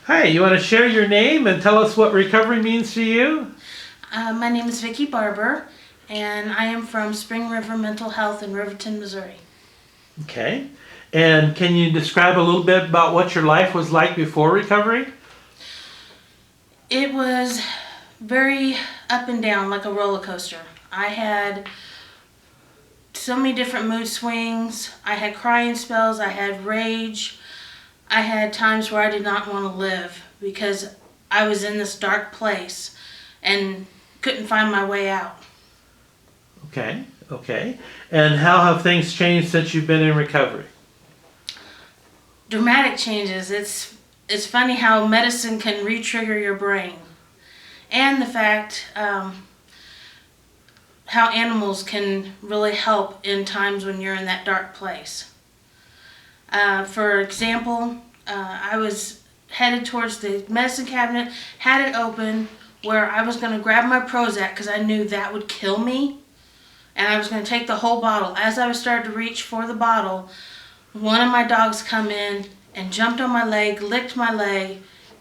Hi, you want to share your name and tell us what recovery means to you? My name is Vicki Barber, and I am from Spring River Mental Health in Riverton, Missouri. Okay. And can you describe a little bit about what your life was like before recovery? It was very up and down, like a roller coaster. I had so many different mood swings. I had crying spells. I had rage. I had times where I did not want to live because I was in this dark place and couldn't find my way out. Okay, okay. And how have things changed since you've been in recovery? Dramatic changes. It's funny how medicine can re-trigger your brain, and the fact how animals can really help in times when you're in that dark place. For example, I was headed towards the medicine cabinet, had it open, where I was going to grab my Prozac because I knew that would kill me, and I was going to take the whole bottle. As I was starting to reach for the bottle, one of my dogs come in and jumped on my leg, licked my leg,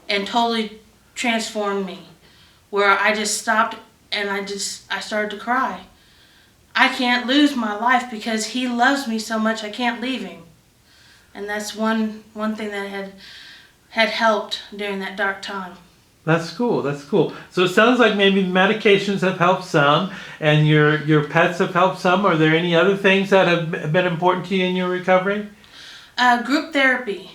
and totally transformed me. Where I just stopped and I started to cry. I can't lose my life because he loves me so much I can't leave him. And that's one thing that had helped during that dark time. That's cool. That's cool. So it sounds like maybe medications have helped some, and your pets have helped some. Are there any other things that have been important to you in your recovery? Group therapy.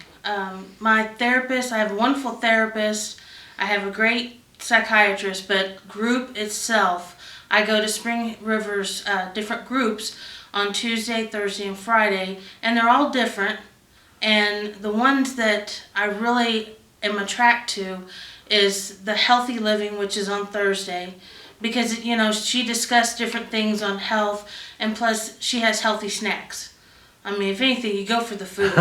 My therapist, I have a wonderful therapist. I have a great psychiatrist, but group itself, I go to Spring River's different groups on Tuesday, Thursday, and Friday, and they're all different. And the ones that I really am attracted to is the healthy living, which is on Thursday, because she discussed different things on health, and plus she has healthy snacks. I mean, if anything, you go for the food.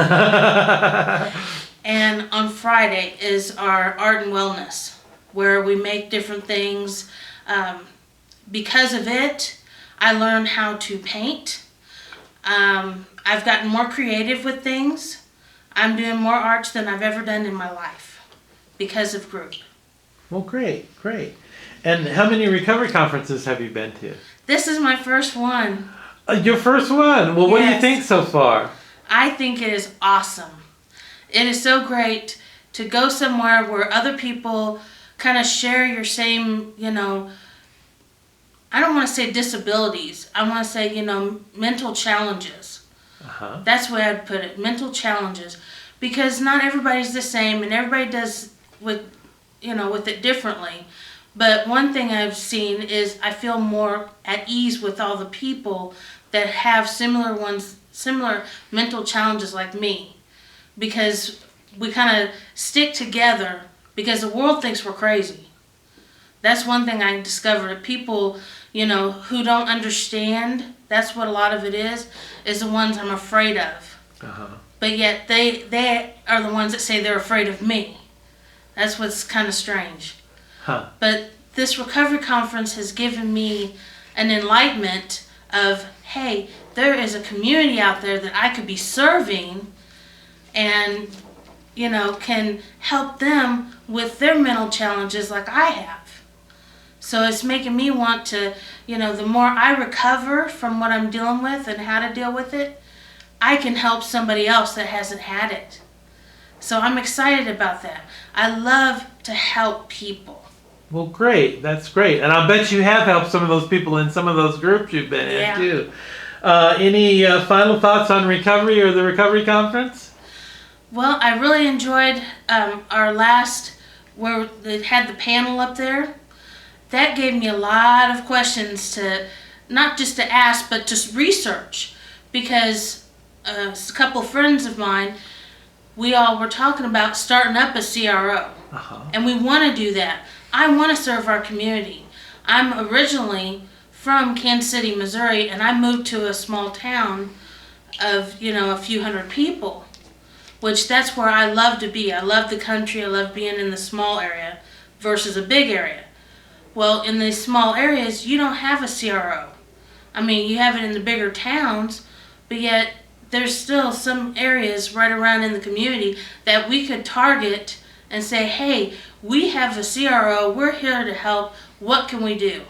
And on Friday is our art and wellness, where we make different things. Because of it, I learned how to paint. I've gotten more creative with things. I'm doing more arts than I've ever done in my life because of group. Well, great, great. And how many recovery conferences have you been to? This is my first one. Your first one. Well, what do you think so far? I think it is awesome. It is so great to go somewhere where other people kind of share your same, I don't want to say disabilities. I want to say, mental challenges. Uh-huh. That's the way I'd put it, mental challenges. Because not everybody's the same, and everybody does with it differently. But one thing I've seen is I feel more at ease with all the people that have similar mental challenges like me. Because we kind of stick together because the world thinks we're crazy. That's one thing I discovered. People, who don't understand, that's what a lot of it is the ones I'm afraid of. Uh-huh. But yet they are the ones that say they're afraid of me. That's what's kind of strange. Huh. But this recovery conference has given me an enlightenment of, hey, there is a community out there that I could be serving and, can help them with their mental challenges like I have. So it's making me want to, the more I recover from what I'm dealing with and how to deal with it, I can help somebody else that hasn't had it. So I'm excited about that. I love to help people. Well, great. That's great. And I'll bet you have helped some of those people in some of those groups you've been in, too. Any final thoughts on recovery or the recovery conference? Well, I really enjoyed our last, where they had the panel up there. That gave me a lot of questions to, not just to ask, but to research. Because a couple of friends of mine, we all were talking about starting up a CRO. Uh-huh. And we want to do that. I want to serve our community. I'm originally from Kansas City, Missouri, and I moved to a small town of, a few hundred people, which that's where I love to be. I love the country. I love being in the small area versus a big area. Well, in these small areas, you don't have a CRO. I mean, you have it in the bigger towns, but yet there's still some areas right around in the community that we could target and say, hey, we have a CRO, we're here to help, what can we do?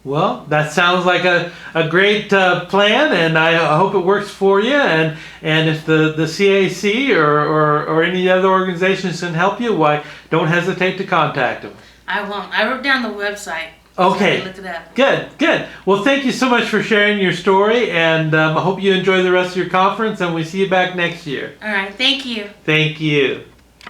Well, that sounds like a great plan, and I hope it works for you. And if the CAC or any other organizations can help you, why, don't hesitate to contact them. I won't. I wrote down the website. Okay. So I looked it up. Good. Well, thank you so much for sharing your story, and I hope you enjoy the rest of your conference, and we see you back next year. All right. Thank you. Thank you.